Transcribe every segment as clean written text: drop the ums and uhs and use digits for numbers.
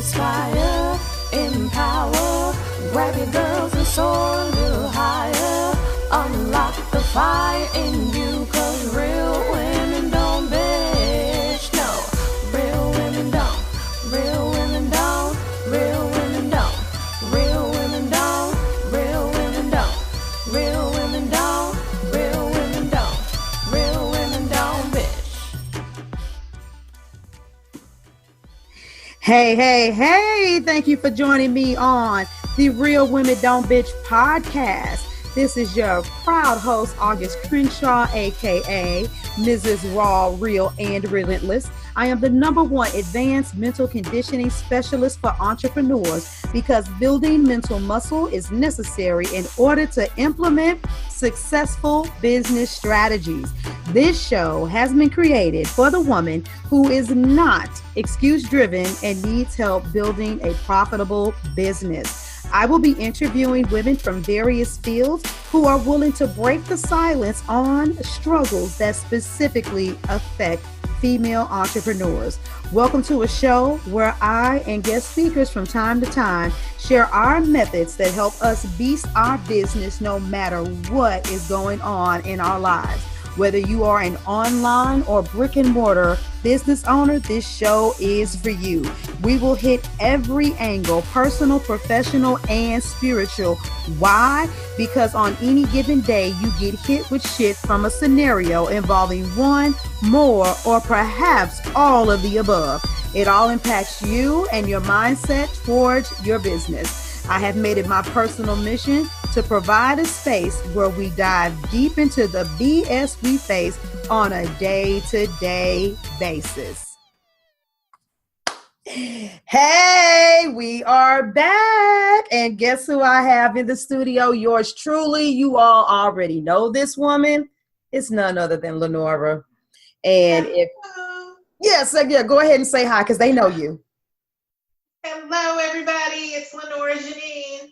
inspire, empower, grab your girls and soar a little higher, unlock the fire in you, cause real women don't bitch, no, real women don't, real women don't, real women don't, real women don't, real women don't, real women don't, real women don't, real women don't bitch. Hey, thank you for joining me on the Real Women Don't Bitch podcast. This is your proud host, August Crenshaw, aka Mrs. Raw, Real, and Relentless. I am the #1 advanced mental conditioning specialist for entrepreneurs because building mental muscle is necessary in order to implement successful business strategies. This show has been created for the woman who is not excuse-driven and needs help building a profitable business. I will be interviewing women from various fields who are willing to break the silence on struggles that specifically affect female entrepreneurs. Welcome to a show where I and guest speakers from time to time share our methods that help us beast our business no matter what is going on in our lives. Whether you are an online or brick and mortar business owner, this show is for you. We will hit every angle, personal, professional, and spiritual. Why? Because on any given day, you get hit with shit from a scenario involving one, more, or perhaps all of the above. It all impacts you and your mindset towards your business. I have made it my personal mission to provide a space where we dive deep into the BS we face on a day-to-day basis. Hey, we are back. And guess who I have in the studio? Yours truly. You all already know this woman. It's none other than Leonora. And go ahead and say hi because they know you. Hello, everybody. It's Leonora Janine.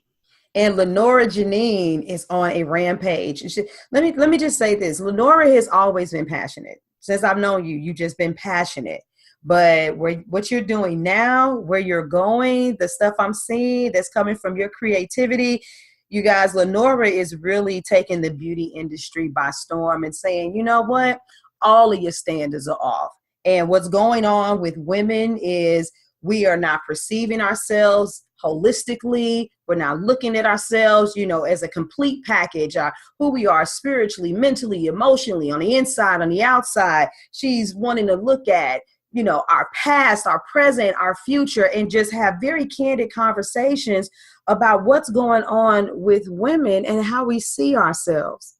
And Leonora Janine is on a rampage. Let me just say this. Leonora has always been passionate. Since I've known you, you've just been passionate. But what you're doing now, where you're going, the stuff I'm seeing that's coming from your creativity, you guys, Leonora is really taking the beauty industry by storm and saying, you know what? All of your standards are off. And what's going on with women is we are not perceiving ourselves holistically. We're not looking at ourselves, as a complete package, who we are spiritually, mentally, emotionally, on the inside, on the outside. She's wanting to look at, our past, our present, our future, and just have very candid conversations about what's going on with women and how we see ourselves.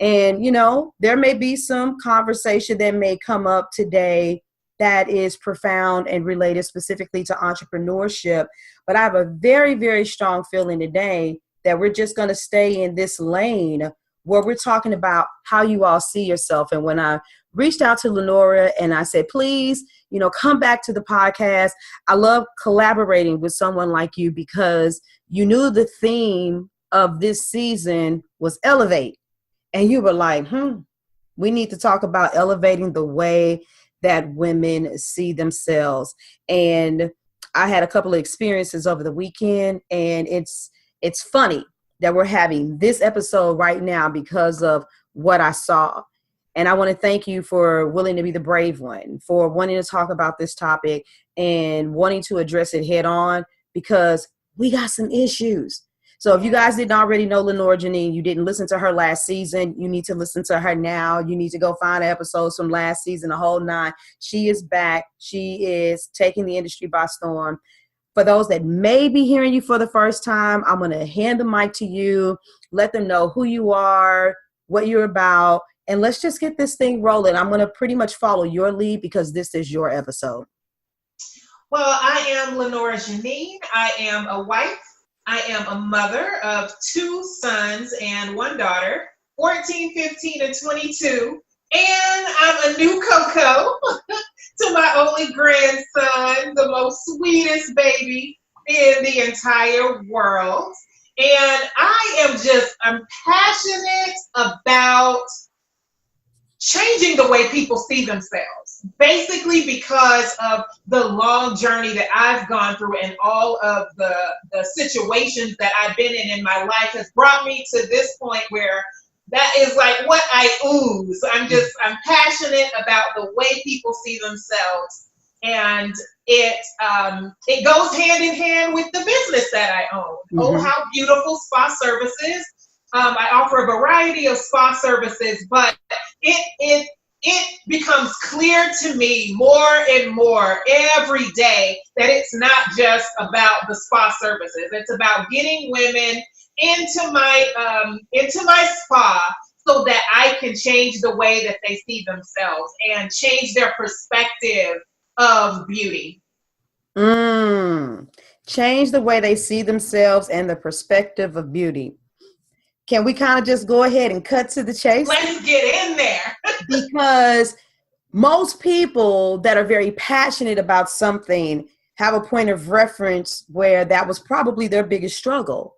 And, there may be some conversation that may come up today that is profound and related specifically to entrepreneurship. But I have a very, very strong feeling today that we're just going to stay in this lane where we're talking about how you all see yourself. And when I reached out to Leonora and I said, please, come back to the podcast. I love collaborating with someone like you because you knew the theme of this season was elevate. And you were like, we need to talk about elevating the way that women see themselves. And I had a couple of experiences over the weekend, and it's funny that we're having this episode right now because of what I saw. And I want to thank you for willing to be the brave one, for wanting to talk about this topic and wanting to address it head on, because we got some issues. So if you guys didn't already know Leonora Janine, you didn't listen to her last season, you need to listen to her now. You need to go find episodes from last season, the whole 9. She is back. She is taking the industry by storm. For those that may be hearing you for the first time, I'm going to hand the mic to you. Let them know who you are, what you're about, and let's just get this thing rolling. I'm going to pretty much follow your lead because this is your episode. Well, I am Leonora Janine. I am a wife. I am a mother of 2 sons and 1 daughter, 14, 15, and 22. And I'm a new Coco to my only grandson, the most sweetest baby in the entire world. And I'm passionate about changing the way people see themselves. basically because of the long journey that I've gone through and all of the situations that I've been in my life has brought me to this point where that is like what I ooze. I'm passionate about the way people see themselves, and it goes hand in hand with the business that I own. Oh, how beautiful spa services. I offer a variety of spa services, but it becomes clear to me more and more every day that it's not just about the spa services. It's about getting women into my spa so that I can change the way that they see themselves and change their perspective of beauty. Change the way they see themselves and the perspective of beauty. Can we kind of just go ahead and cut to the chase? Let's get in there. Because most people that are very passionate about something have a point of reference where that was probably their biggest struggle.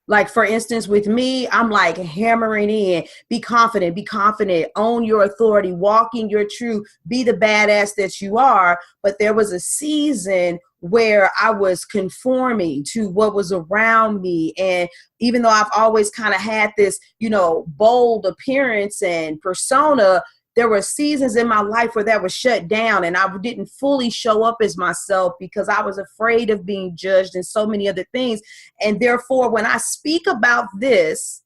Like, for instance, with me, I'm like hammering in, be confident, own your authority, walk in your truth, be the badass that you are. But there was a season where I was conforming to what was around me. And even though I've always kind of had this, bold appearance and persona, there were seasons in my life where that was shut down and I didn't fully show up as myself because I was afraid of being judged and so many other things. And therefore, when I speak about this,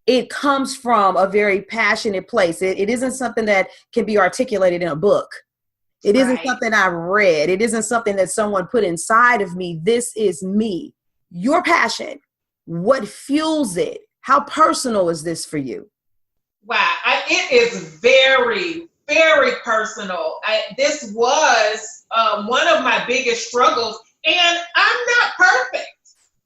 it comes from a very passionate place. It isn't something that can be articulated in a book. It isn't something I read. It isn't something that someone put inside of me. This is me. Your passion. What fuels it? How personal is this for you? Wow, it is very, very personal. This was one of my biggest struggles, and I'm not perfect.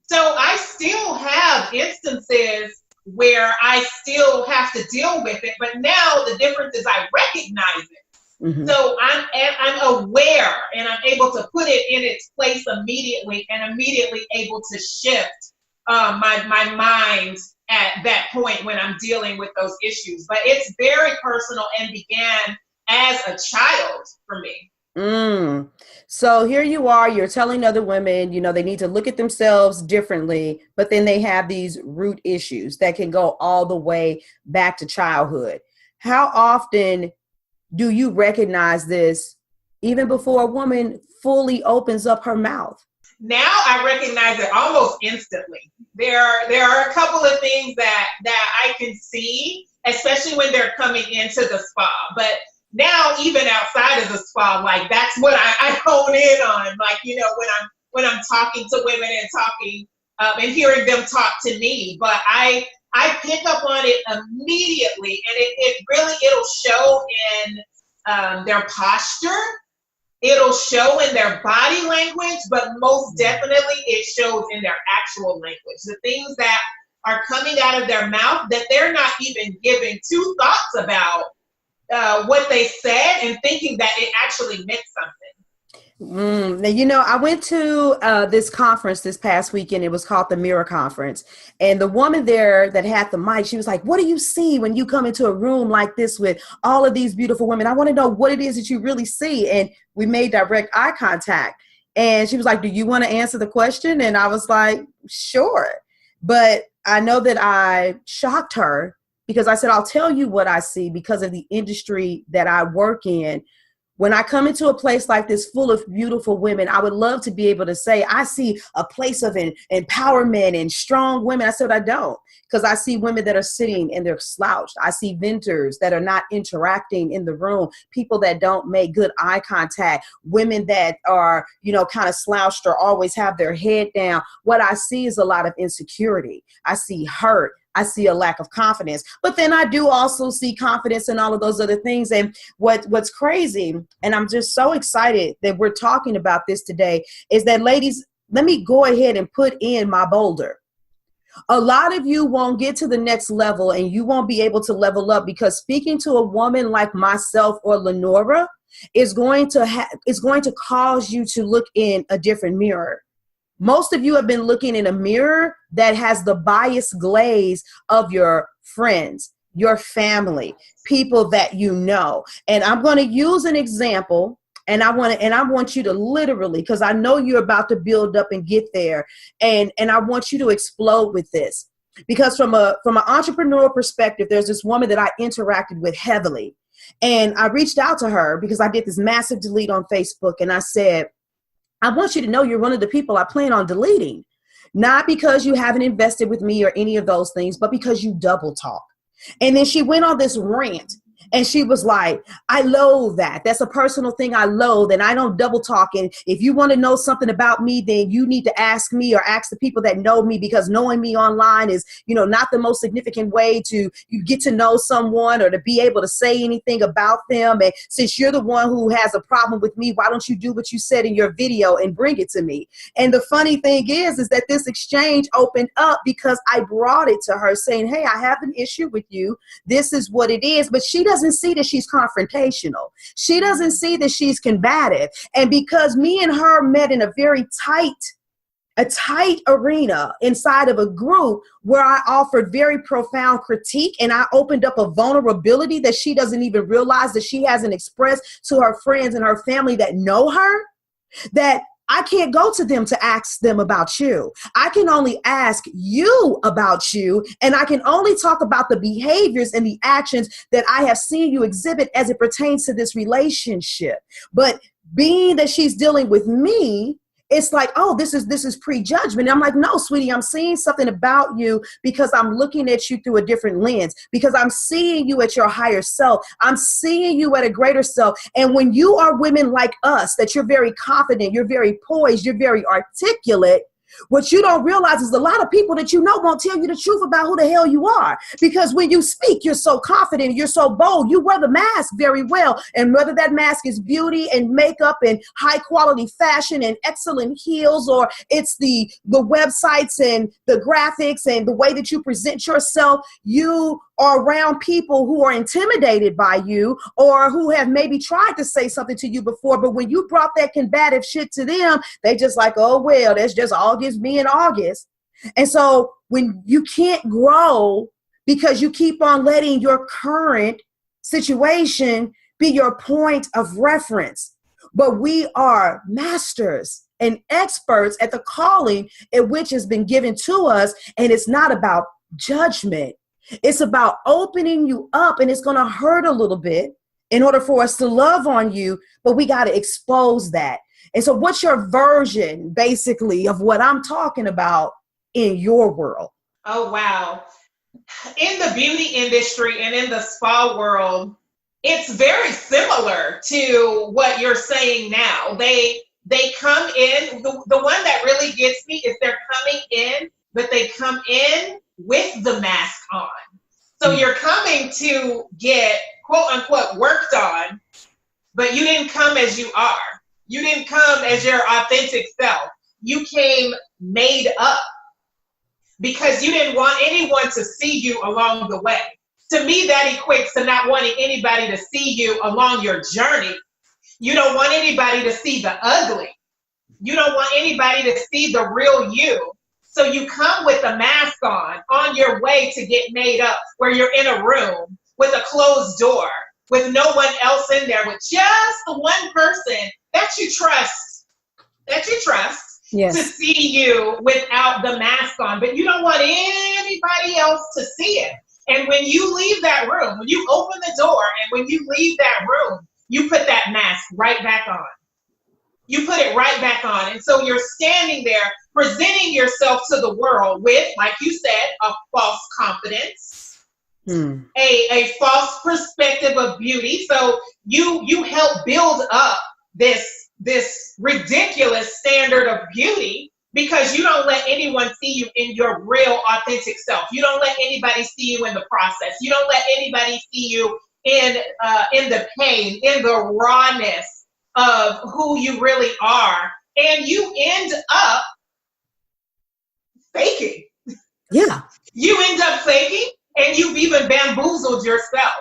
So I still have instances where I still have to deal with it, but now the difference is I recognize it. So I'm aware, and I'm able to put it in its place immediately, and immediately able to shift my mind at that point when I'm dealing with those issues. But it's very personal and began as a child for me. So here you are, you're telling other women, they need to look at themselves differently, but then they have these root issues that can go all the way back to childhood. How often do you recognize this even before a woman fully opens up her mouth? Now I recognize it almost instantly. There are a couple of things that I can see, especially when they're coming into the spa. But now even outside of the spa, like that's what I hone in on. Like, when I'm talking to women and talking and hearing them talk to me. But I pick up on it immediately, and it'll show in their posture. It'll show in their body language, but most definitely it shows in their actual language. The things that are coming out of their mouth that they're not even giving two thoughts about what they said and thinking that it actually meant something. Now, I went to this conference this past weekend. It was called the Mirror Conference. And the woman there that had the mic, she was like, what do you see when you come into a room like this with all of these beautiful women? I want to know what it is that you really see. And we made direct eye contact. And she was like, do you want to answer the question? And I was like, sure. But I know that I shocked her because I said, I'll tell you what I see because of the industry that I work in. When I come into a place like this full of beautiful women, I would love to be able to say, I see a place of empowerment and strong women. I said, I don't, because I see women that are sitting and they're slouched. I see vendors that are not interacting in the room, people that don't make good eye contact, women that are, kind of slouched or always have their head down. What I see is a lot of insecurity. I see hurt. I see a lack of confidence, but then I do also see confidence in all of those other things. And what's crazy, and I'm just so excited that we're talking about this today, is that, ladies, let me go ahead and put in my boulder. A lot of you won't get to the next level and you won't be able to level up because speaking to a woman like myself or Leonora is going to cause you to look in a different mirror. Most of you have been looking in a mirror that has the biased glaze of your friends, your family, people that you know. And I'm going to use an example, and I want you to literally, because I know you're about to build up and get there, and I want you to explode with this. Because from an entrepreneurial perspective, there's this woman that I interacted with heavily. And I reached out to her because I did this massive delete on Facebook. And I said, I want you to know you're one of the people I plan on deleting. Not because you haven't invested with me or any of those things, but because you double talk. And then she went on this rant. And she was like, I loathe that. That's a personal thing I loathe, and I don't double talk. And if you want to know something about me, then you need to ask me or ask the people that know me, because knowing me online is, not the most significant way to you get to know someone or to be able to say anything about them. And since you're the one who has a problem with me, why don't you do what you said in your video and bring it to me? And the funny thing is that this exchange opened up because I brought it to her saying, hey, I have an issue with you. This is what it is. But she doesn't see that she's confrontational. She doesn't see that she's combative. And because me and her met in a very tight arena inside of a group where I offered very profound critique, and I opened up a vulnerability that she doesn't even realize that she hasn't expressed to her friends and her family that know her, that I can't go to them to ask them about you. I can only ask you about you, and I can only talk about the behaviors and the actions that I have seen you exhibit as it pertains to this relationship. But being that she's dealing with me, it's like, oh, this is prejudgment. And I'm like, no, sweetie, I'm seeing something about you because I'm looking at you through a different lens, because I'm seeing you at your higher self. I'm seeing you at a greater self. And when you are women like us, that you're very confident, you're very poised, you're very articulate, what you don't realize is a lot of people that you know won't tell you the truth about who the hell you are. Because when you speak, you're so confident, you're so bold, you wear the mask very well. And whether that mask is beauty and makeup and high quality fashion and excellent heels, or it's the websites and the graphics and the way that you present yourself, you are around people who are intimidated by you, or who have maybe tried to say something to you before, but when you brought that combative shit to them, they just like, oh, well, that's just August being August. And so when you can't grow because you keep on letting your current situation be your point of reference, but we are masters and experts at the calling in which has been given to us, and it's not about judgment. It's about opening you up, and it's going to hurt a little bit in order for us to love on you, but we got to expose that. And so what's your version, basically, of what I'm talking about in your world? Oh, wow. In the beauty industry and in the spa world, it's very similar to what you're saying now. They come in, the one that really gets me is they're coming in, but they come in with the mask on. So you're coming to get, quote unquote, worked on, but you didn't come as you are. You didn't come as your authentic self. You came made up because you didn't want anyone to see you along the way. To me, that equates to not wanting anybody to see you along your journey. You don't want anybody to see the ugly. You don't want anybody to see the real you. So you come with a mask on your way to get made up, where you're in a room with a closed door, with no one else in there, with just the one person that you trust, yes, to see you without the mask on. But you don't want anybody else to see it. And when you leave that room, when you open the door and when you leave that room, you put that mask right back on. You put it right back on. And so you're standing there presenting yourself to the world with, like you said, a false confidence, a false perspective of beauty. So you help build up this ridiculous standard of beauty because you don't let anyone see you in your real authentic self. You don't let anybody see you in the process. You don't let anybody see you in the pain, in the rawness of who you really are. And you end up faking. Yeah. You end up faking, and you've even bamboozled yourself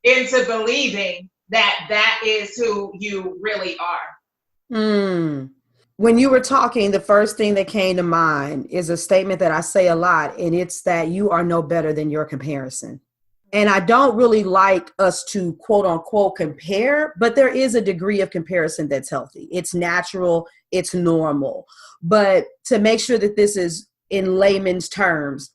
into believing that that is who you really are. When you were talking, the first thing that came to mind is a statement that I say a lot, and it's that you are no better than your comparison. And I don't really like us to quote unquote compare, but there is a degree of comparison that's healthy. It's natural, it's normal. But to make sure that this is in layman's terms,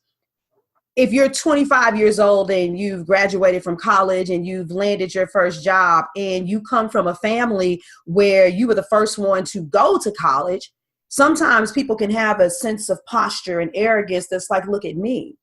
if you're 25 years old and you've graduated from college and you've landed your first job and you come from a family where you were the first one to go to college, sometimes people can have a sense of posture and arrogance that's like, look at me.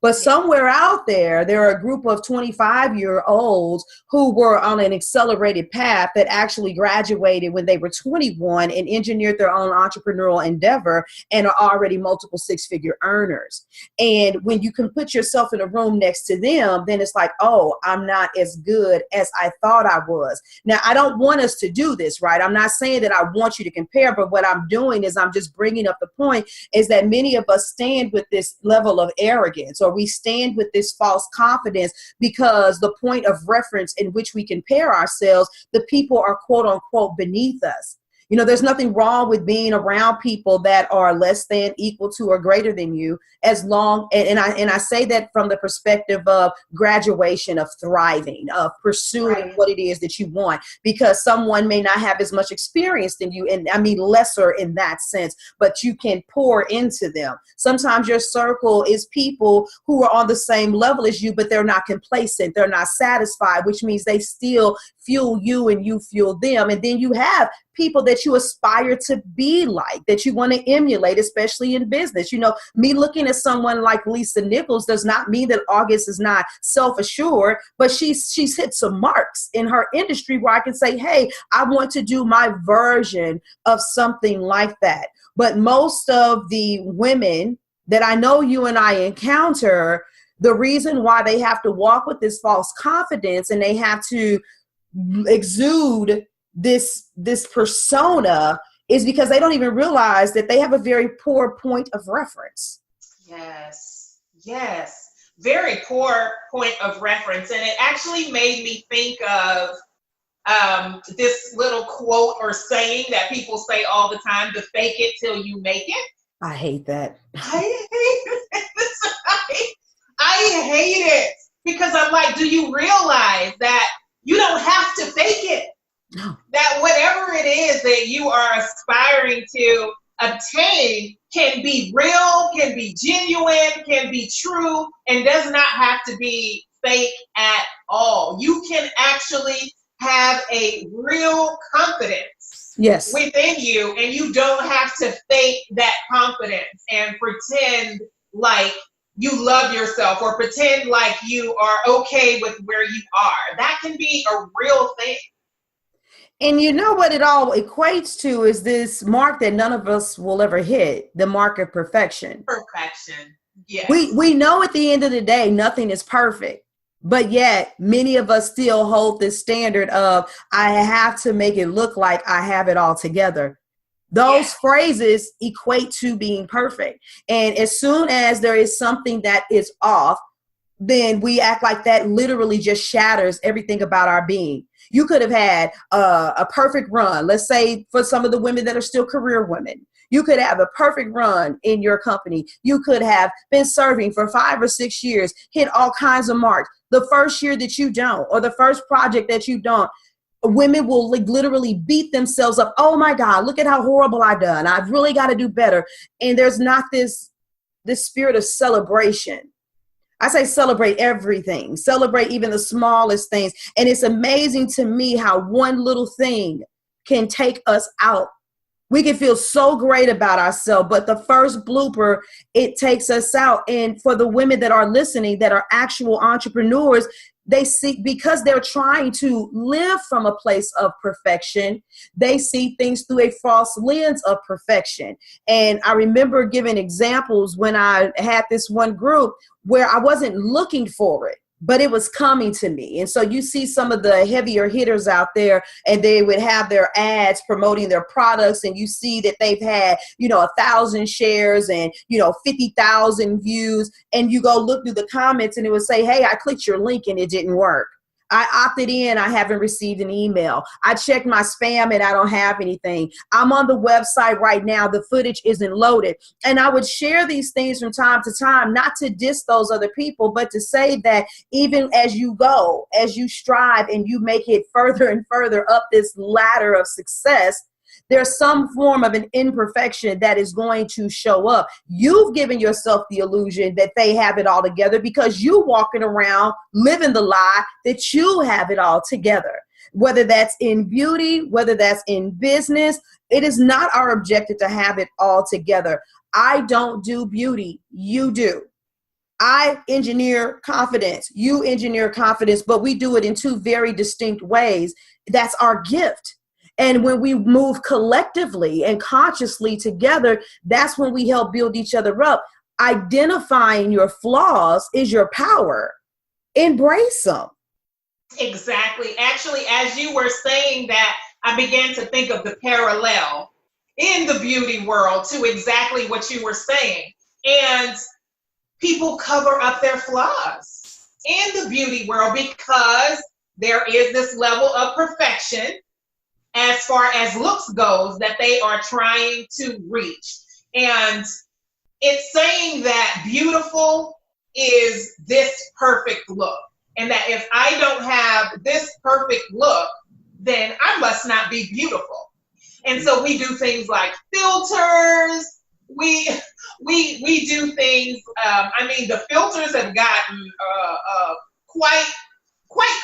But somewhere out there, there are a group of 25-year-olds who were on an accelerated path that actually graduated when they were 21 and engineered their own entrepreneurial endeavor and are already multiple six-figure earners. And when you can put yourself in a room next to them, then it's like, oh, I'm not as good as I thought I was. Now, I don't want us to do this, right? I'm not saying that I want you to compare, but what I'm doing is I'm just bringing up the point is that many of us stand with this level of arrogance, or we stand with this false confidence because the point of reference in which we compare ourselves, the people are quote unquote beneath us. You know, there's nothing wrong with being around people that are less than, equal to, or greater than you, as long, and I say that from the perspective of graduation, of thriving, of pursuing what it is that you want, because someone may not have as much experience than you, and I mean lesser in that sense, but you can pour into them. Sometimes your circle is people who are on the same level as you, but they're not complacent, they're not satisfied, which means they still fuel you and you fuel them. And then you have people that you aspire to be like, that you want to emulate, especially in business. You know, me looking at someone like Lisa Nichols does not mean that August is not self-assured, but she's hit some marks in her industry where I can say, hey, I want to do my version of something like that. But most of the women that I know you and I encounter, the reason why they have to walk with this false confidence and they have to exude this persona is because they don't even realize that they have a very poor point of reference. Yes, very poor point of reference. And it actually made me think of this little quote or saying that people say all the time, to fake it till you make it. I hate that. I hate it because I'm like, do you realize that you don't have to fake it? No. That whatever it is that you are aspiring to obtain can be real, can be genuine, can be true, and does not have to be fake at all. You can actually have a real confidence within you, and you don't have to fake that confidence and pretend like you love yourself or pretend like you are okay with where you are. That can be a real thing. And you know what it all equates to is this mark that none of us will ever hit, the mark of perfection. Perfection, yes. We know at the end of the day, nothing is perfect. But yet, many of us still hold this standard of, I have to make it look like I have it all together. Those phrases equate to being perfect. And as soon as there is something that is off, then we act like that literally just shatters everything about our being. You could have had a perfect run. Let's say for some of the women that are still career women, you could have a perfect run in your company. You could have been serving for 5 or 6 years, hit all kinds of marks. The first year that you don't, or the first project that you don't, women will literally beat themselves up. Oh my God, look at how horrible I've done. I've really got to do better. And there's not this spirit of celebration. I say celebrate everything. Celebrate even the smallest things. And it's amazing to me how one little thing can take us out. We can feel so great about ourselves, but the first blooper, it takes us out. And for the women that are listening, that are actual entrepreneurs, they see, because they're trying to live from a place of perfection, they see things through a false lens of perfection. And I remember giving examples when I had this one group where I wasn't looking for it, but it was coming to me. And so you see some of the heavier hitters out there, and they would have their ads promoting their products, and you see that they've had, 1,000 shares and, 50,000 views, and you go look through the comments and it would say, hey, I clicked your link and it didn't work. I opted in. I haven't received an email. I checked my spam and I don't have anything. I'm on the website right now. The footage isn't loaded. And I would share these things from time to time, not to diss those other people, but to say that even as you go, as you strive and you make it further and further up this ladder of success, there's some form of an imperfection that is going to show up. You've given yourself the illusion that they have it all together because you walking around living the lie that you have it all together. Whether that's in beauty, whether that's in business, it is not our objective to have it all together. I don't do beauty, you do. I engineer confidence, you engineer confidence, but we do it in two very distinct ways. That's our gift. And when we move collectively and consciously together, that's when we help build each other up. Identifying your flaws is your power. Embrace them. Exactly. Actually, as you were saying that, I began to think of the parallel in the beauty world to exactly what you were saying. And people cover up their flaws in the beauty world because there is this level of perfection as far as looks goes that they are trying to reach. And it's saying that beautiful is this perfect look. And that if I don't have this perfect look, then I must not be beautiful. And so we do things like filters. We do things. The filters have gotten quite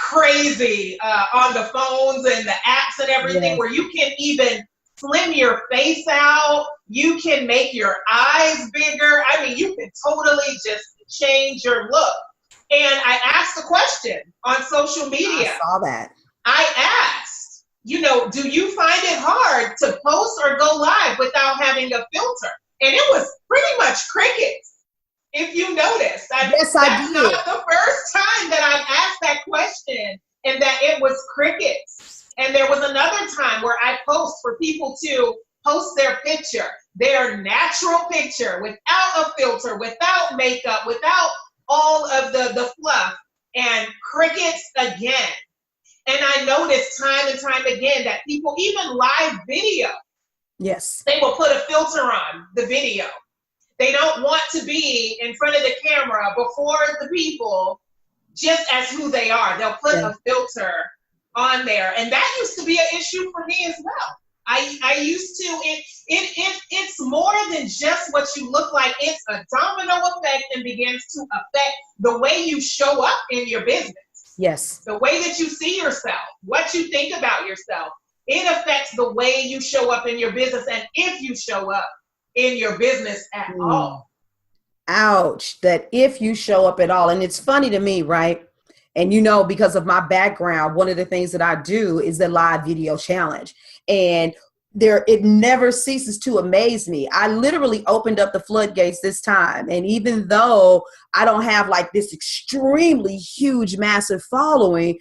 crazy on the phones and the apps and everything, yes, where you can even slim your face out. You can make your eyes bigger. I mean, you can totally just change your look. And I asked a question on social media. I saw that. I asked, do you find it hard to post or go live without having a filter? And it was pretty much crickets. If you notice, yes, I did. That's not the first time that I've asked that question and that it was crickets. And there was another time where I post for people to post their picture, their natural picture, without a filter, without makeup, without all of the fluff, and crickets again. And I noticed time and time again that people, even live video, yes, they will put a filter on the video. They don't want to be in front of the camera before the people just as who they are. They'll put a filter on there. And that used to be an issue for me as well. I used to, it's more than just what you look like. It's a domino effect and begins to affect the way you show up in your business. Yes. The way that you see yourself, what you think about yourself. It affects the way you show up in your business and if you show up in your business at all. Ouch, that if you show up at all. And it's funny to me, right? And because of my background, one of the things that I do is the live video challenge. And it never ceases to amaze me. I literally opened up the floodgates this time. And even though I don't have like this extremely huge, massive following,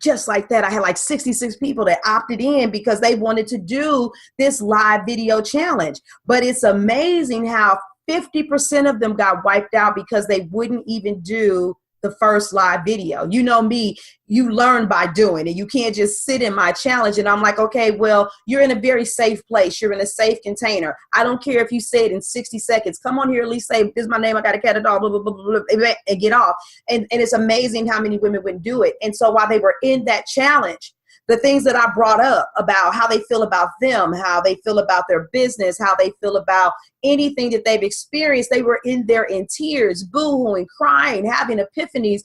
just like that, I had like 66 people that opted in because they wanted to do this live video challenge. But it's amazing how 50% of them got wiped out because they wouldn't even do the first live video. You know me, you learn by doing, and you can't just sit in my challenge. And I'm like, okay, well, you're in a very safe place. You're in a safe container. I don't care if you say it in 60 seconds. Come on here, at least say, this is my name. I got a cat, a dog, blah, blah, blah, blah, blah, and get off. And it's amazing how many women wouldn't do it. And so while they were in that challenge, the things that I brought up about how they feel about them, how they feel about their business, how they feel about anything that they've experienced, they were in there in tears, boo-hooing, crying, having epiphanies,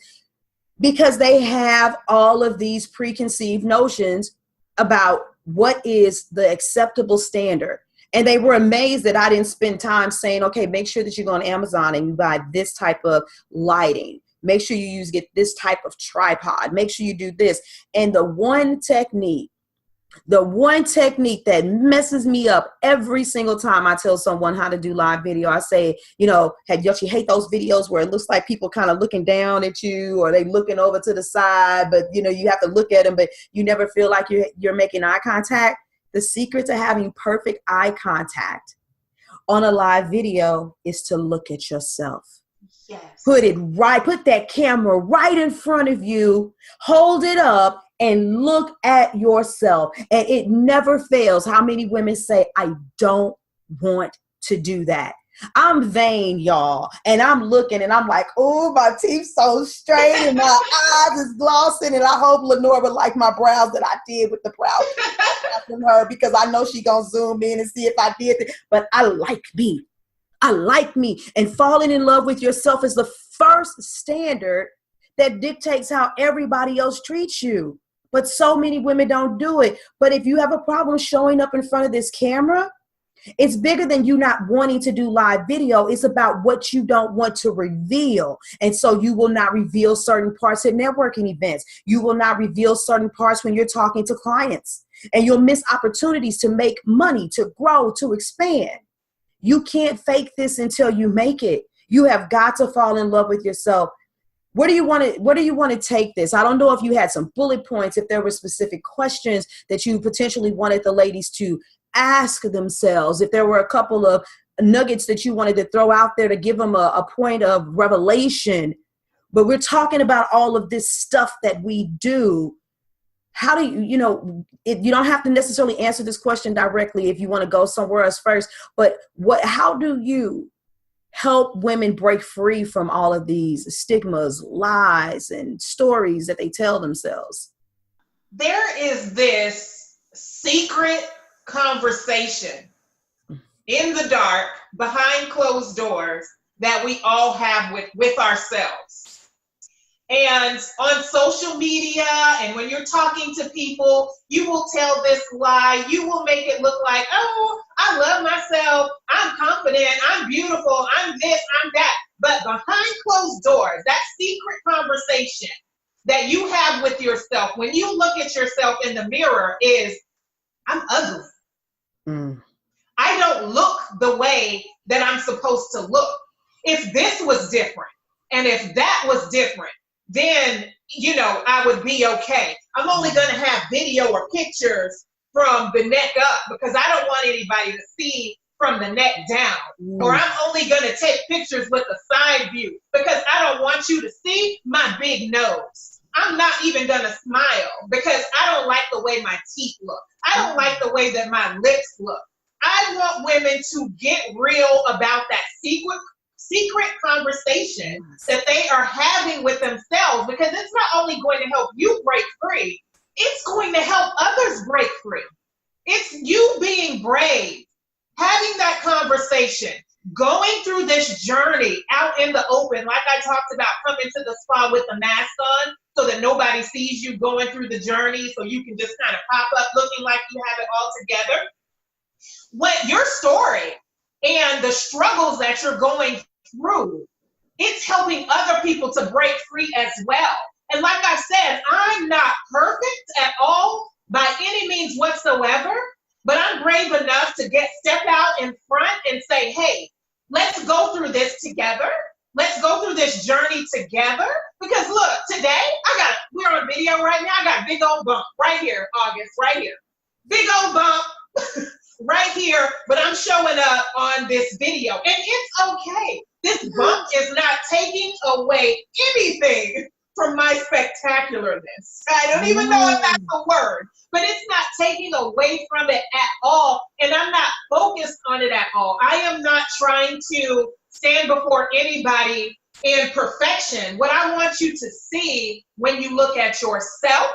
because they have all of these preconceived notions about what is the acceptable standard. And they were amazed that I didn't spend time saying, okay, make sure that you go on Amazon and you buy this type of lighting. Make sure you get this type of tripod. Make sure you do this. And the one technique that messes me up every single time I tell someone how to do live video, I say, don't you hate those videos where it looks like people kind of looking down at you or they looking over to the side, but you have to look at them, but you never feel like you're making eye contact? The secret to having perfect eye contact on a live video is to look at yourself. Yes. Put that camera right in front of you, hold it up and look at yourself. And it never fails. How many women say, I don't want to do that? I'm vain, y'all. And I'm looking and I'm like, oh, my teeth so straight and my eyes is glossing. And I hope Leonora like my brows that I did with the brows from her, because I know she gonna zoom in and see if I did it. But I like me. I like me. And falling in love with yourself is the first standard that dictates how everybody else treats you. But so many women don't do it. But if you have a problem showing up in front of this camera, it's bigger than you not wanting to do live video. It's about what you don't want to reveal. And so you will not reveal certain parts at networking events. You will not reveal certain parts when you're talking to clients. And you'll miss opportunities to make money, to grow, to expand. You can't fake this until you make it. You have got to fall in love with yourself. Where do you want to take this? I don't know if you had some bullet points, if there were specific questions that you potentially wanted the ladies to ask themselves, if there were a couple of nuggets that you wanted to throw out there to give them a point of revelation. But we're talking about all of this stuff that we do. How do you don't have to necessarily answer this question directly if you want to go somewhere else first, but how do you help women break free from all of these stigmas, lies, and stories that they tell themselves? There is this secret conversation in the dark, behind closed doors, that we all have with ourselves. And on social media, and when you're talking to people, you will tell this lie. You will make it look like, oh, I love myself. I'm confident. I'm beautiful. I'm this, I'm that. But behind closed doors, that secret conversation that you have with yourself, when you look at yourself in the mirror, is, I'm ugly. I don't look the way that I'm supposed to look. If this was different, and if that was different, then, I would be okay. I'm only going to have video or pictures from the neck up because I don't want anybody to see from the neck down. Or I'm only going to take pictures with a side view because I don't want you to see my big nose. I'm not even going to smile because I don't like the way my teeth look. I don't like the way that my lips look. I want women to get real about that secret conversation that they are having with themselves, because it's not only going to help you break free, it's going to help others break free. It's you being brave, having that conversation, going through this journey out in the open, like I talked about, coming to the spa with the mask on so that nobody sees you going through the journey, so you can just kind of pop up looking like you have it all together. What your story and the struggles that you're going through, it's helping other people to break free as well. And like I said, I'm not perfect at all by any means whatsoever, but I'm brave enough to step out in front and say, hey, let's go through this together. Let's go through this journey together. Because look, today, we're on video right now. I got a big old bump right here, August, right here. Big old bump right here, but I'm showing up on this video. And it's okay. This bump is not taking away anything from my spectacularness. I don't even know if that's a word, but it's not taking away from it at all. And I'm not focused on it at all. I am not trying to stand before anybody in perfection. What I want you to see when you look at yourself,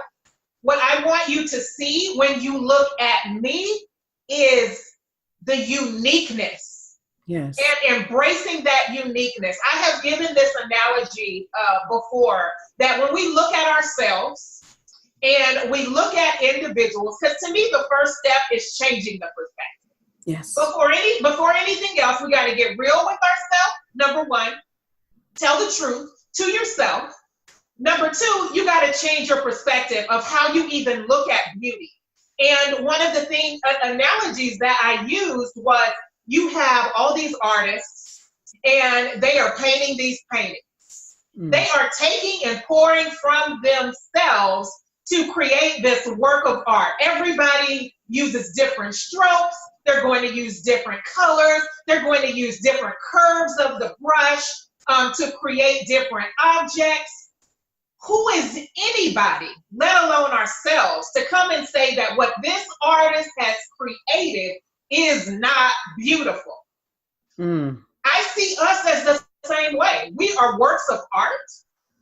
what I want you to see when you look at me, is the uniqueness. Yes. And embracing that uniqueness. I have given this analogy before, that when we look at ourselves and we look at individuals, because to me, the first step is changing the perspective. Yes. Before anything else, we got to get real with ourselves. Number one, tell the truth to yourself. Number two, you got to change your perspective of how you even look at beauty. And one of the analogies that I used was, you have all these artists and they are painting these paintings. They are taking and pouring from themselves to create this work of art. Everybody uses different strokes. They're going to use different colors. They're going to use different curves of the brush. to create different objects. Who is anybody, let alone ourselves, to come and say that what this artist has created is not beautiful? I see us as the same way. We are works of art.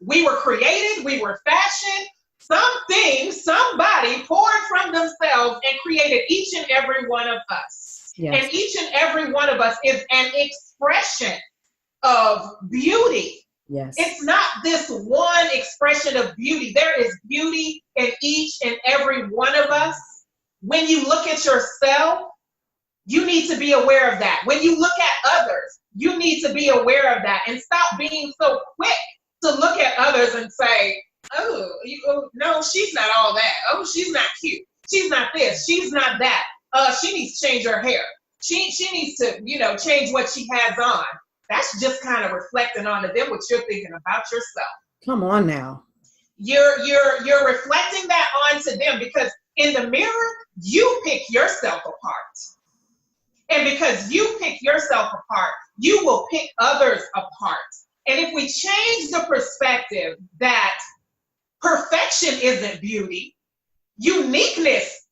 We were created. We were fashioned. Something, somebody poured from themselves and created each and every one of us. Yes. And each and every one of us is an expression of beauty. Yes. It's not this one expression of beauty. There is beauty in each and every one of us. When you look at yourself, you need to be aware of that. When you look at others, you need to be aware of that and stop being so quick to look at others and say, oh, no, she's not all that. Oh, she's not cute. She's not this. She's not that. She needs to change her hair. She needs to, change what she has on. That's just kind of reflecting on to them what you're thinking about yourself. Come on now. You're reflecting that onto them because in the mirror, you pick yourself apart. And because you pick yourself apart, you will pick others apart. And if we change the perspective that perfection isn't beauty, uniqueness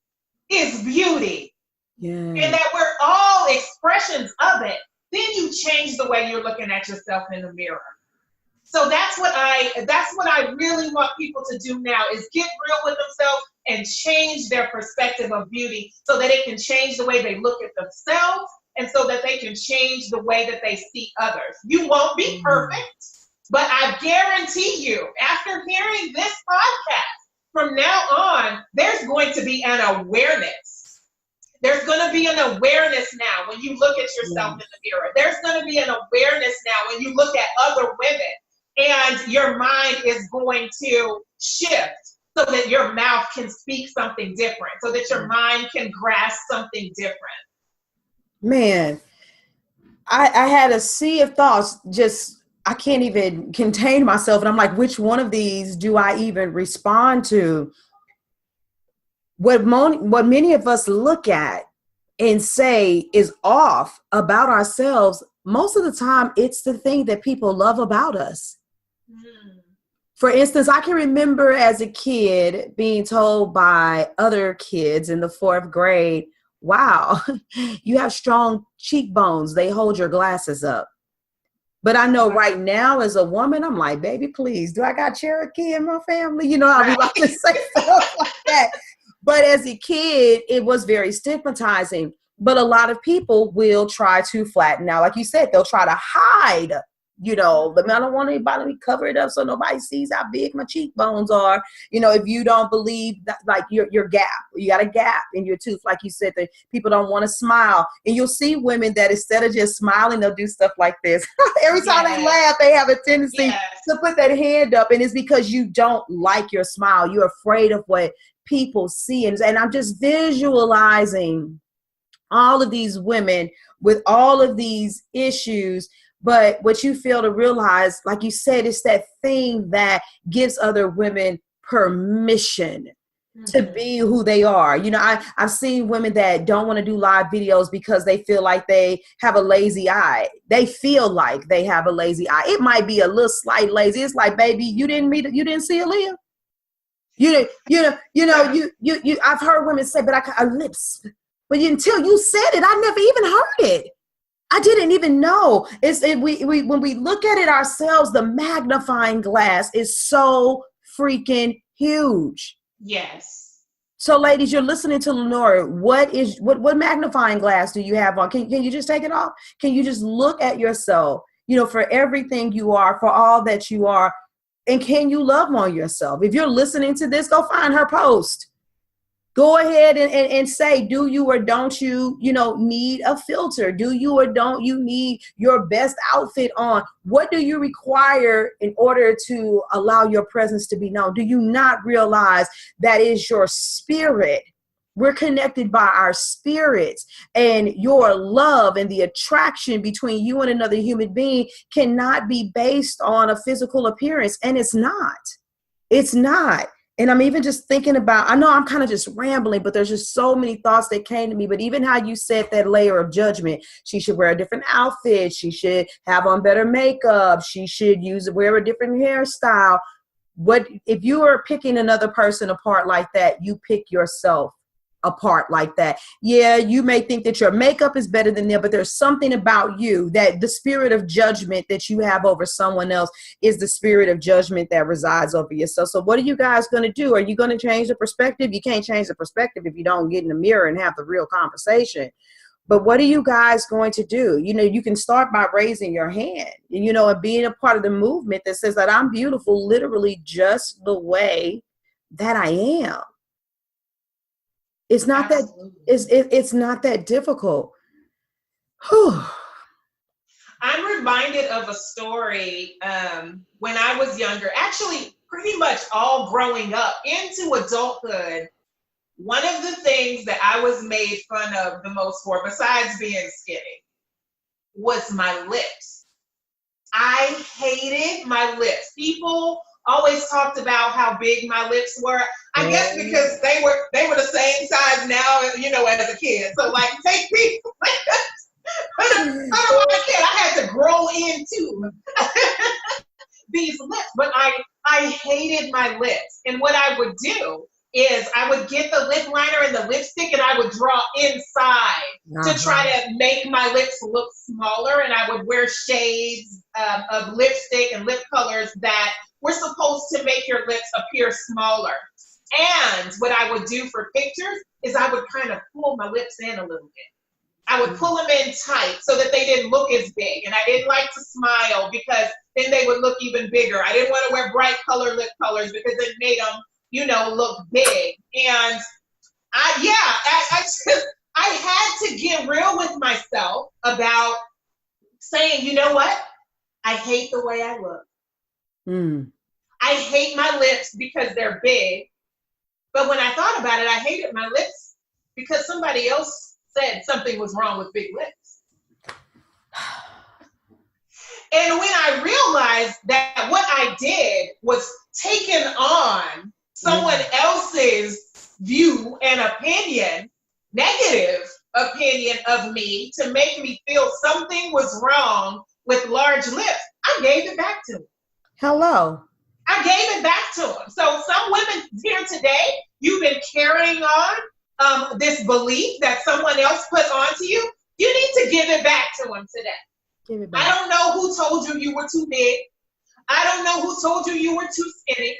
is beauty, and that we're all expressions of it, then you change the way you're looking at yourself in the mirror. So that's what I really want people to do now is get real with themselves and change their perspective of beauty so that it can change the way they look at themselves and so that they can change the way that they see others. You won't be perfect, but I guarantee you, after hearing this podcast, from now on, there's going to be an awareness. There's going to be an awareness now when you look at yourself in the mirror. There's going to be an awareness now when you look at other women, and your mind is going to shift so that your mouth can speak something different, so that your mind can grasp something different. Man, I had a sea of thoughts, I can't even contain myself. And I'm like, which one of these do I even respond to? What many of us look at and say is off about ourselves, most of the time, it's the thing that people love about us. For instance, I can remember as a kid being told by other kids in the 4th grade, wow, you have strong cheekbones. They hold your glasses up. But I know right now as a woman, I'm like, baby, please, do I got Cherokee in my family? I'll be like to say stuff like that. But as a kid, it was very stigmatizing. But a lot of people will try to flatten out. Like you said, they'll try to hide, I don't want anybody to cover it up so nobody sees how big my cheekbones are. If you don't believe that, like your gap, you got a gap in your tooth, like you said, that people don't want to smile. And you'll see women that instead of just smiling, they'll do stuff like this. Every time they laugh, they have a tendency to put that hand up. And it's because you don't like your smile. You're afraid of what people see. And I'm just visualizing all of these women with all of these issues. But what you fail to realize, like you said, it's that thing that gives other women permission to be who they are. I've seen women that don't want to do live videos because they feel like they have a lazy eye. They feel like they have a lazy eye. It might be a little slight lazy. It's like, baby, you didn't see Aaliyah. I've heard women say, but I lips. But until you said it, I never even heard it. I didn't even know. When we look at it ourselves, the magnifying glass is so freaking huge. Yes. So, ladies, you're listening to Leonora. What magnifying glass do you have on? Can you just take it off? Can you just look at yourself? For everything you are, for all that you are, and can you love on yourself? If you're listening to this, go find her post. Go ahead and say, do you or don't you, need a filter? Do you or don't you need your best outfit on? What do you require in order to allow your presence to be known? Do you not realize that is your spirit? We're connected by our spirits, and your love and the attraction between you and another human being cannot be based on a physical appearance. And it's not. It's not. And I'm even just thinking about, I know I'm kind of just rambling, but there's just so many thoughts that came to me. But even how you said that layer of judgment, she should wear a different outfit. She should have on better makeup. She should wear a different hairstyle. What if you are picking another person apart like that? You pick yourself apart like that. Yeah, you may think that your makeup is better than them, but there's something about you that the spirit of judgment that you have over someone else is the spirit of judgment that resides over yourself. So what are you guys going to do? Are you going to change the perspective? You can't change the perspective if you don't get in the mirror and have the real conversation. But what are you guys going to do? You know, you can start by raising your hand, and being a part of the movement that says that I'm beautiful literally just the way that I am. It's not it's not that difficult. Whew. I'm reminded of a story when I was younger, actually pretty much all growing up into adulthood. One of the things that I was made fun of the most for, besides being skinny, was my lips. I hated my lips. People always talked about how big my lips were. I guess because they were the same size now, as a kid. So like take these put them on my kid. I had to grow into these lips, but I hated my lips. And what I would do is I would get the lip liner and the lipstick and I would draw inside to try to make my lips look smaller. And I would wear shades of lipstick and lip colors that were supposed to make your lips appear smaller. And what I would do for pictures is I would kind of pull my lips in a little bit. I would pull them in tight so that they didn't look as big. And I didn't like to smile because then they would look even bigger. I didn't want to wear bright color lip colors because it made them look big. And I had to get real with myself about saying, you know what? I hate the way I look. I hate my lips because they're big. But when I thought about it, I hated my lips because somebody else said something was wrong with big lips. And when I realized that what I did was taking on someone else's view and opinion, negative opinion of me, to make me feel something was wrong with large lips, I gave it back to him. Hello. I gave it back to him. So some women here today, you've been carrying on this belief that someone else put onto you. You need to give it back to him today. Give it back. I don't know who told you you were too big. I don't know who told you you were too skinny.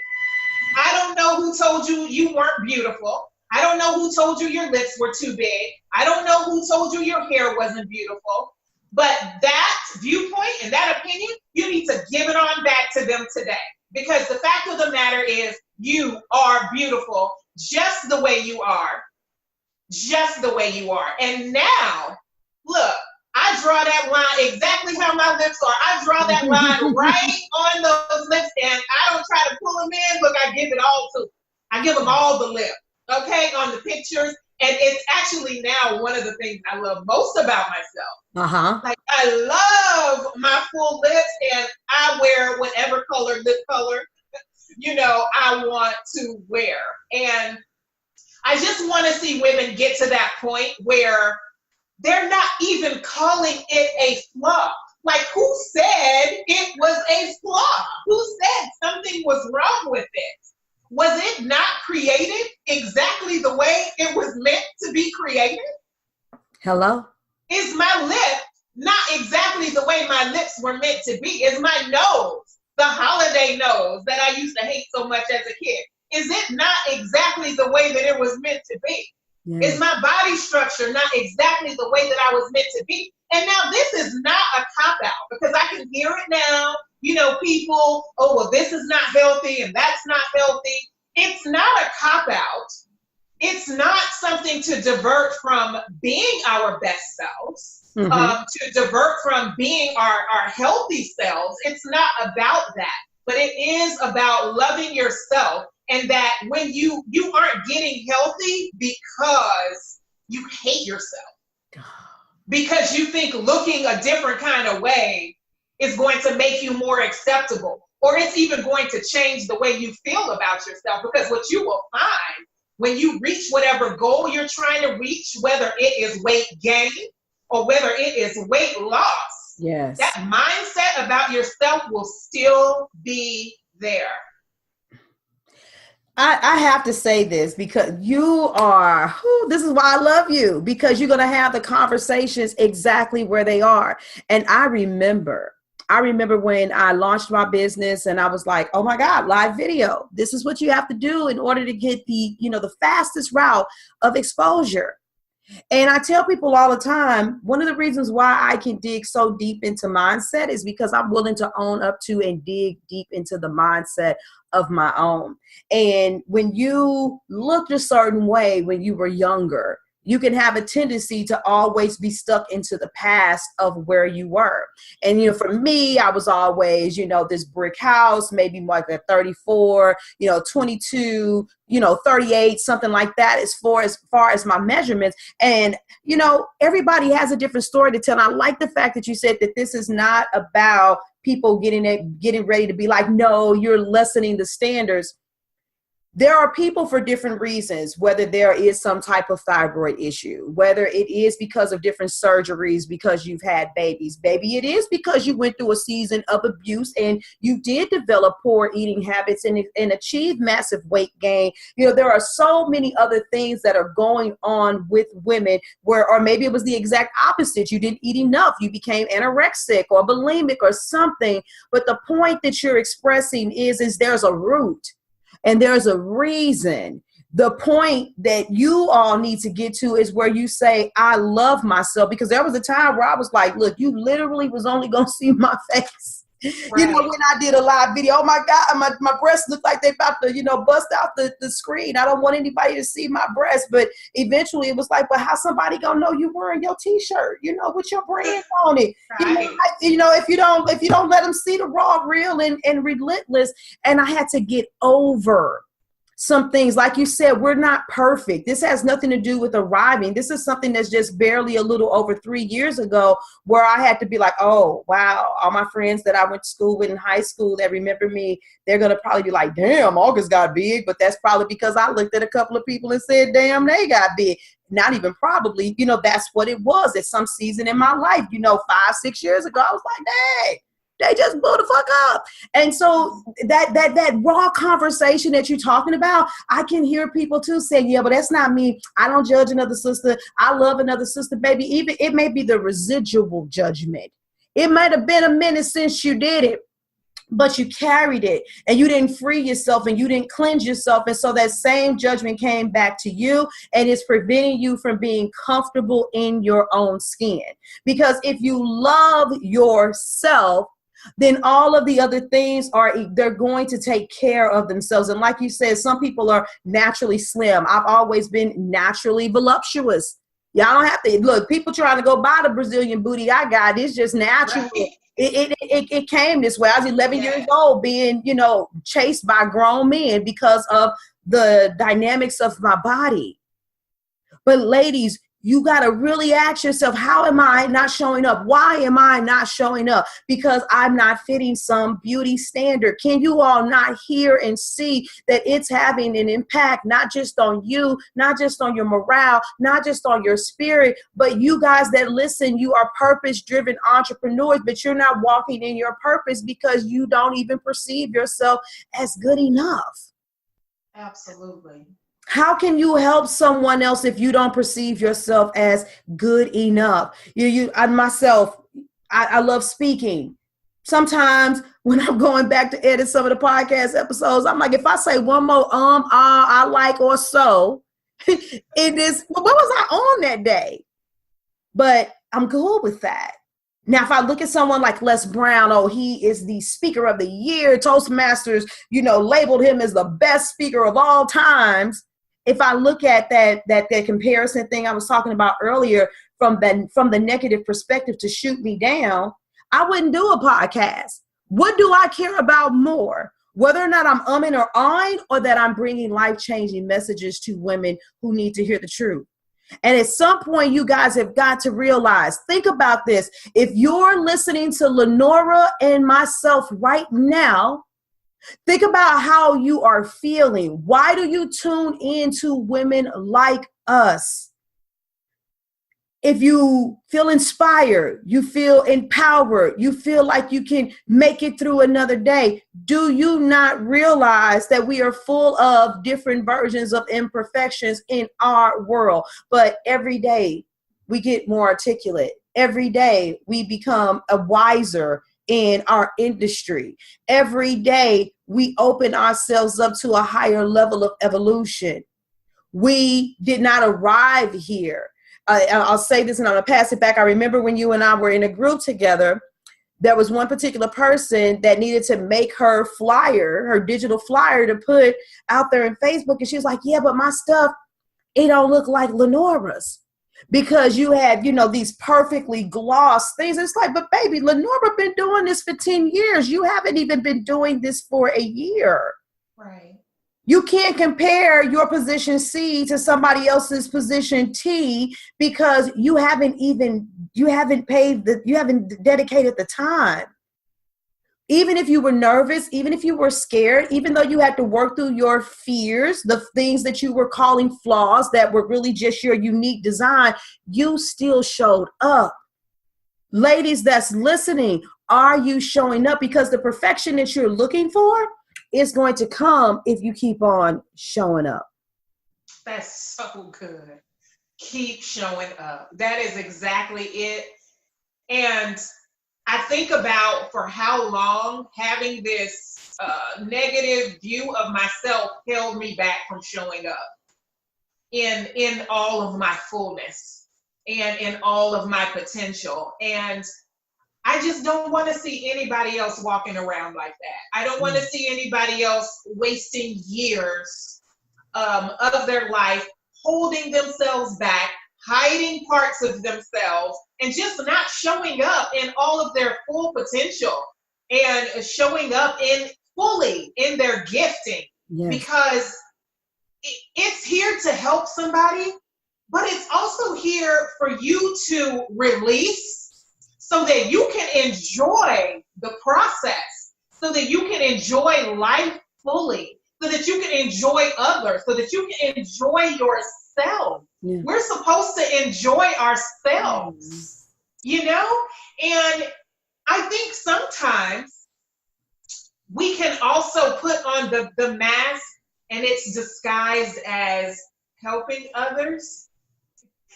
I don't know who told you you weren't beautiful. I don't know who told you your lips were too big. I don't know who told you your hair wasn't beautiful. But that viewpoint and that opinion, you need to give it on back to them today. Because the fact of the matter is, you are beautiful just the way you are. Just the way you are. And now, look, I draw that line exactly how my lips are. I draw that line right on those lips, and I don't try to pull them in. Look, I give it all to them. I give them all the lip, okay, on the pictures. And it's actually now one of the things I love most about myself. Like, I love my full lips, and I wear whatever lip color, I want to wear. And I just want to see women get to that point where they're not even calling it a flaw. Like, who said it was a flaw? Who said something was wrong with it? Was it not created exactly the way it was meant to be created? Hello? Is my lip not exactly the way my lips were meant to be? Is my nose, the holiday nose that I used to hate so much as a kid, is it not exactly the way that it was meant to be? Is my body structure not exactly the way that I was meant to be? And now this is not a cop-out, because I can hear it now. People, oh, well, this is not healthy and that's not healthy. It's not a cop-out. It's not something to divert from being our best selves, to divert from being our healthy selves. It's not about that, but it is about loving yourself. And that when you aren't getting healthy because you hate yourself, because you think looking a different kind of way is going to make you more acceptable, or it's even going to change the way you feel about yourself. Because what you will find when you reach whatever goal you're trying to reach, whether it is weight gain or whether it is weight loss, yes, that mindset about yourself will still be there. I have to say this because you are, this is why I love you, because you're going to have the conversations exactly where they are. And I remember when I launched my business and I was like, oh my God, live video. This is what you have to do in order to get the fastest route of exposure. And I tell people all the time, one of the reasons why I can dig so deep into mindset is because I'm willing to own up to and dig deep into the mindset of my own. And when you looked a certain way when you were younger, you can have a tendency to always be stuck into the past of where you were. And, for me, I was always, this brick house, maybe like a 34, 22, 38, something like that as far as my measurements. And, everybody has a different story to tell. And I like the fact that you said that this is not about people getting ready to be like, no, you're lessening the standards. There are people for different reasons, whether there is some type of thyroid issue, whether it is because of different surgeries, because you've had babies. Maybe it is because you went through a season of abuse and you did develop poor eating habits and achieve massive weight gain. There are so many other things that are going on with women or maybe it was the exact opposite. You didn't eat enough. You became anorexic or bulimic or something. But the point that you're expressing is there's a root. And there's a reason. The point that you all need to get to is where you say, I love myself. Because there was a time where I was like, look, you literally was only going to see my face. Right. When I did a live video, oh my God, my breasts look like they about to, bust out the screen. I don't want anybody to see my breasts. But eventually it was like, but how somebody going to know you wearing your t-shirt, with your brand on it? Right. If you don't let them see the raw, real and relentless. And I had to get over some things. Like you said, we're not perfect. This has nothing to do with arriving. This is something that's just barely a little over 3 years ago where I had to be like, oh, wow, all my friends that I went to school with in high school that remember me, they're going to probably be like, damn, August got big. But that's probably because I looked at a couple of people and said, damn, they got big. Not even probably, that's what it was at some season in my life. 5-6 years ago, I was like, dang. They just blew the fuck up. And so that raw conversation that you're talking about, I can hear people too saying, yeah, but that's not me. I don't judge another sister. I love another sister, baby. Even it may be the residual judgment. It might have been a minute since you did it, but you carried it and you didn't free yourself and you didn't cleanse yourself. And so that same judgment came back to you and it's preventing you from being comfortable in your own skin. Because if you love yourself, then all of the other things they're going to take care of themselves. And like you said, some people are naturally slim. I've always been naturally voluptuous. Y'all don't have to look, people trying to go buy the Brazilian booty I got. It's just natural. Right. It came this way. I was 11 years old being, chased by grown men because of the dynamics of my body. But ladies, you got to really ask yourself, how am I not showing up? Why am I not showing up? Because I'm not fitting some beauty standard. Can you all not hear and see that it's having an impact, not just on you, not just on your morale, not just on your spirit, but you guys that listen, you are purpose-driven entrepreneurs, but you're not walking in your purpose because you don't even perceive yourself as good enough. Absolutely. How can you help someone else if you don't perceive yourself as good enough? I love speaking. Sometimes when I'm going back to edit some of the podcast episodes, I'm like, if I say one more I like or so, it is, what was I on that day? But I'm good with that. Now, if I look at someone like Les Brown, oh, he is the speaker of the year. Toastmasters, labeled him as the best speaker of all times. If I look at that comparison thing I was talking about earlier from the negative perspective to shoot me down, I wouldn't do a podcast. What do I care about more? Whether or not I'm umming or ahhing, or that I'm bringing life-changing messages to women who need to hear the truth. And at some point, you guys have got to realize, think about this. If you're listening to Leonora and myself right now, Think about how you are feeling. Why do you tune in to women like us? If you feel inspired, you feel empowered, you feel like you can make it through another day, do you not realize that we are full of different versions of imperfections in our world? But every day we get more articulate. Every day we become a wiser in our industry. Every day we open ourselves up to a higher level of evolution. We did not arrive here. I'll say this and I'm going to pass it back. I remember when you and I were in a group together, there was one particular person that needed to make her flyer, her digital flyer to put out there in Facebook. And she was like, yeah, but my stuff, it don't look like Leonora's. Because you have, these perfectly glossed things. It's like, but baby, Leonora been doing this for 10 years. You haven't even been doing this for a year. Right. You can't compare your position C to somebody else's position T because you haven't dedicated the time. Even if you were nervous, even if you were scared, even though you had to work through your fears, the things that you were calling flaws that were really just your unique design, you still showed up. Ladies that's listening, are you showing up? Because the perfection that you're looking for is going to come if you keep on showing up. That's so good. Keep showing up. That is exactly it. And I think about for how long having this negative view of myself held me back from showing up in all of my fullness and in all of my potential. And I just don't want to see anybody else walking around like that. I don't want to see anybody else wasting years of their life, holding themselves back, hiding parts of themselves, and just not showing up in all of their full potential and showing up fully in their gifting. Yes. Because it's here to help somebody, but it's also here for you to release so that you can enjoy the process, so that you can enjoy life fully, so that you can enjoy others, so that you can enjoy yourself. Yeah. We're supposed to enjoy ourselves, And I think sometimes we can also put on the mask and it's disguised as helping others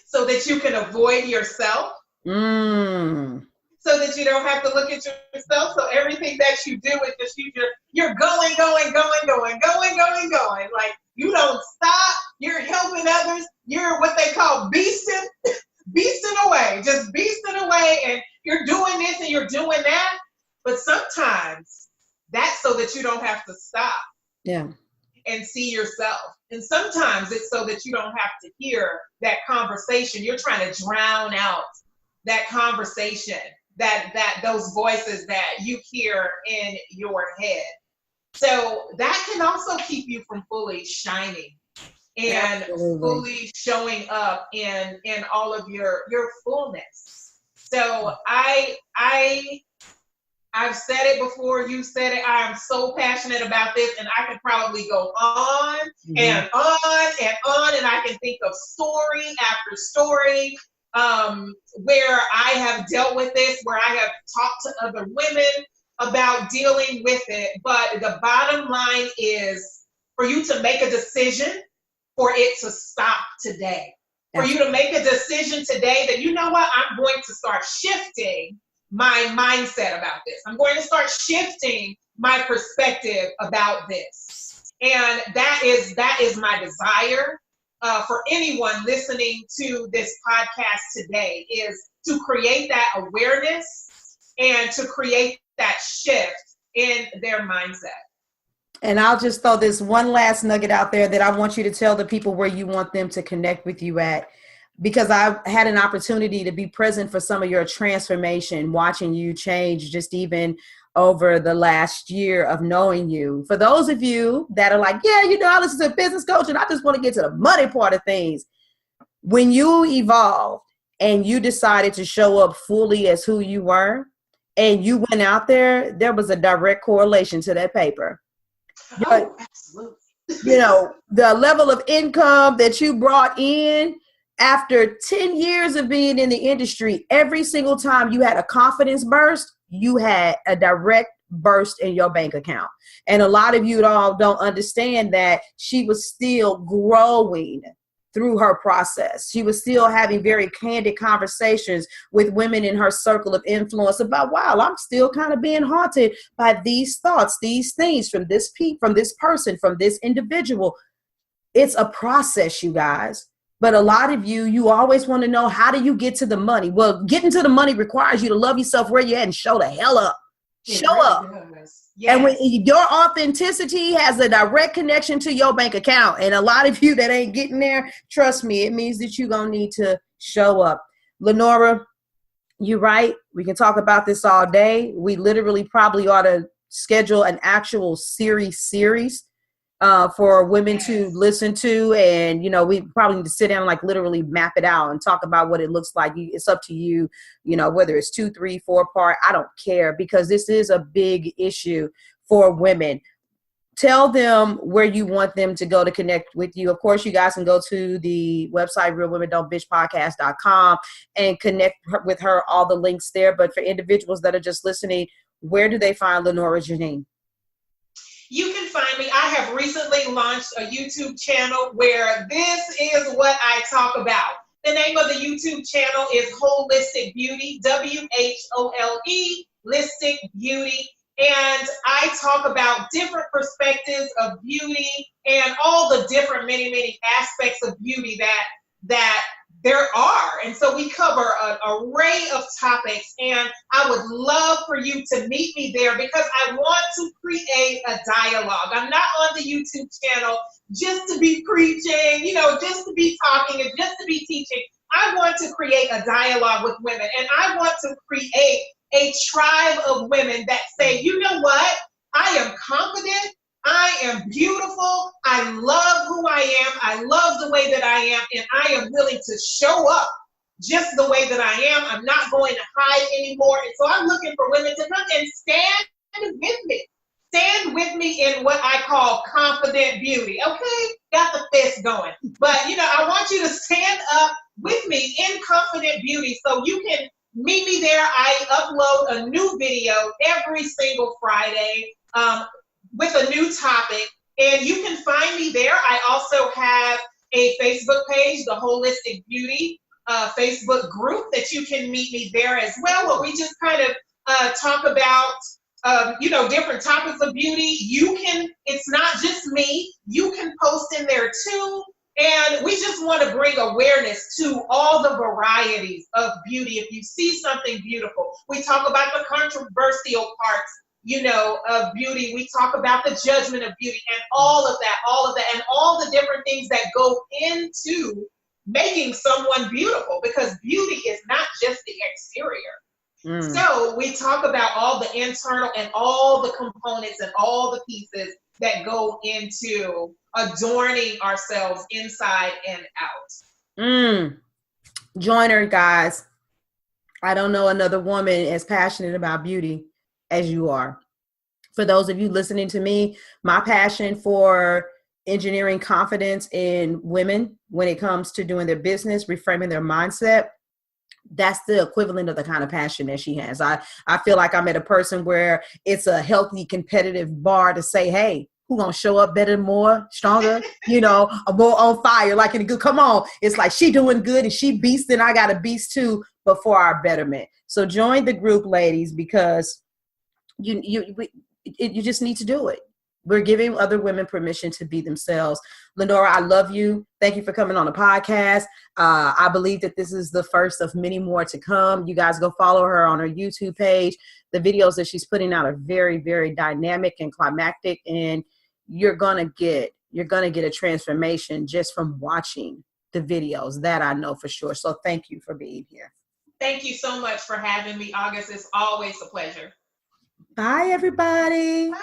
so that you can avoid yourself. So that you don't have to look at yourself. So everything that you do is just you're going. Like you don't stop. You're helping others. You're what they call beasting away, just beasting away. And you're doing this and you're doing that. But sometimes that's so that you don't have to stop. Yeah. And see yourself. And sometimes it's so that you don't have to hear that conversation. You're trying to drown out that conversation, that those voices that you hear in your head. So that can also keep you from fully shining and fully showing up in all of your fullness. So I've said it before, you said it, I am so passionate about this, and I could probably go on and on and on, and I can think of story after story where I have dealt with this, where I have talked to other women about dealing with it. But the bottom line is for you to make a decision for it to stop today. For you to make a decision today that, you know what, I'm going to start shifting my mindset about this. I'm going to start shifting my perspective about this. And that is my desire for anyone listening to this podcast today, is to create that awareness and to create that shift in their mindset. And I'll just throw this one last nugget out there that I want you to tell the people where you want them to connect with you at, because I've had an opportunity to be present for some of your transformation, watching you change just even over the last year of knowing you. For those of you that are like, yeah, I listen to a business coach and I just want to get to the money part of things. When you evolved and you decided to show up fully as who you were and you went out there, there was a direct correlation to that paper. Absolutely. The level of income that you brought in after 10 years of being in the industry, every single time you had a confidence burst, you had a direct burst in your bank account. And a lot of you all don't understand that she was still growing through her process. She was still having very candid conversations with women in her circle of influence about, wow, I'm still kind of being haunted by these thoughts, these things from this person, from this individual. It's a process, you guys. But a lot of you always want to know, how do you get to the money? Well, getting to the money requires you to love yourself where you're at and show the hell up. Show up. Yes. And when your authenticity has a direct connection to your bank account, and a lot of you that ain't getting there, trust me, it means that you're going to need to show up. Leonora, you're right. We can talk about this all day. We literally probably ought to schedule an actual series for women to listen to. And, we probably need to sit down and literally map it out and talk about what it looks like. It's up to you, whether it's 2, 3, 4 part, I don't care, because this is a big issue for women. Tell them where you want them to go to connect with you. Of course, you guys can go to the website, realwomendon'tbitchpodcast.com, and connect with her, all the links there. But for individuals that are just listening, where do they find Leonora Janine? You can find me. I have recently launched a YouTube channel where this is what I talk about. The name of the YouTube channel is Holistic Beauty, WHOLE, Listic Beauty. And I talk about different perspectives of beauty and all the different many aspects of beauty that there are. And so we cover an array of topics, and I would love for you to meet me there, because I want to create a dialogue. I'm not on the YouTube channel just to be preaching, just to be talking and just to be teaching. I want to create a dialogue with women, and I want to create a tribe of women that say, you know what? I am confident. I am beautiful. I love who I am. I love the way that I am. And I am willing to show up just the way that I am. I'm not going to hide anymore. And so I'm looking for women to come and stand with me. Stand with me in what I call confident beauty. Okay? Got the fist going. But, I want you to stand up with me in confident beauty, so you can meet me there. I upload a new video every single Friday with a new topic, and you can find me there. I also have a Facebook page, the Holistic Beauty Facebook group, that you can meet me there as well, where we just kind of talk about different topics of beauty. It's not just me, you can post in there too. And we just want to bring awareness to all the varieties of beauty. If you see something beautiful, we talk about the controversial parts, of beauty. We talk about the judgment of beauty and all of that, and all the different things that go into making someone beautiful, because beauty is not just the exterior. So we talk about all the internal and all the components and all the pieces that go into adorning ourselves inside and out. Join her, guys. I don't know another woman as passionate about beauty as you are. For those of you listening to me, my passion for engineering confidence in women when it comes to doing their business, reframing their mindset, that's the equivalent of the kind of passion that she has. I feel like I'm at a person where it's a healthy competitive bar to say, hey, who gonna show up better, more, stronger, more on fire, like in a good, come on. It's like she doing good and she beasting, I got a beast too, but for our betterment. So join the group, ladies, because you just need to do it. We're giving other women permission to be themselves. Leonora, I love you. Thank you for coming on the podcast. I believe that this is the first of many more to come. You guys go follow her on her YouTube page. The videos that she's putting out are very, very dynamic and climactic, and you're gonna get a transformation just from watching the videos. That I know for sure. So thank you for being here. Thank you so much for having me, August. It's always a pleasure. Bye, everybody. Bye.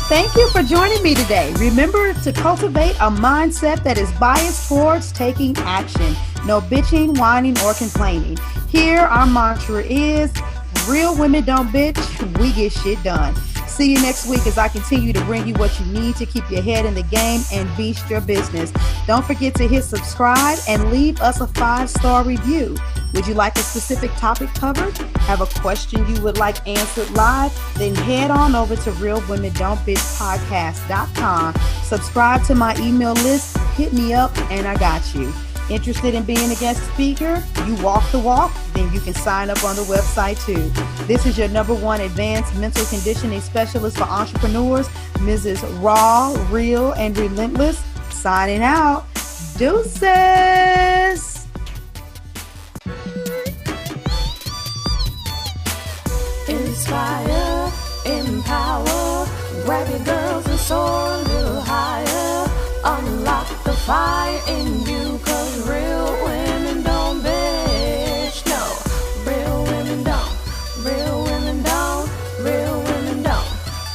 Thank you for joining me today. Remember to cultivate a mindset that is biased towards taking action. No bitching, whining, or complaining. Here, our mantra is, real women don't bitch, we get shit done. See see you next week as I continue to bring you what you need to keep your head in the game and beast your business. Don't forget to hit subscribe and leave us a 5-star review. Would you like a specific topic covered? Have a question you would like answered live? Then head on over to realwomendon'tbitchpodcast.com. Subscribe to my email list, hit me up, and I got you. Interested in being a guest speaker? You walk the walk? Then you can sign up on the website too. This is your #1 advanced mental conditioning specialist for entrepreneurs, Mrs. Raw, Real, and Relentless. Signing out. Deuces. Inspire, empower, grab your girls and soar a little higher. Unlock the fire in you, 'cause real women don't bitch. No, real women don't. Real women don't. Real women don't.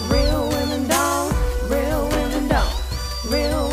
Real women don't. Real women don't. Real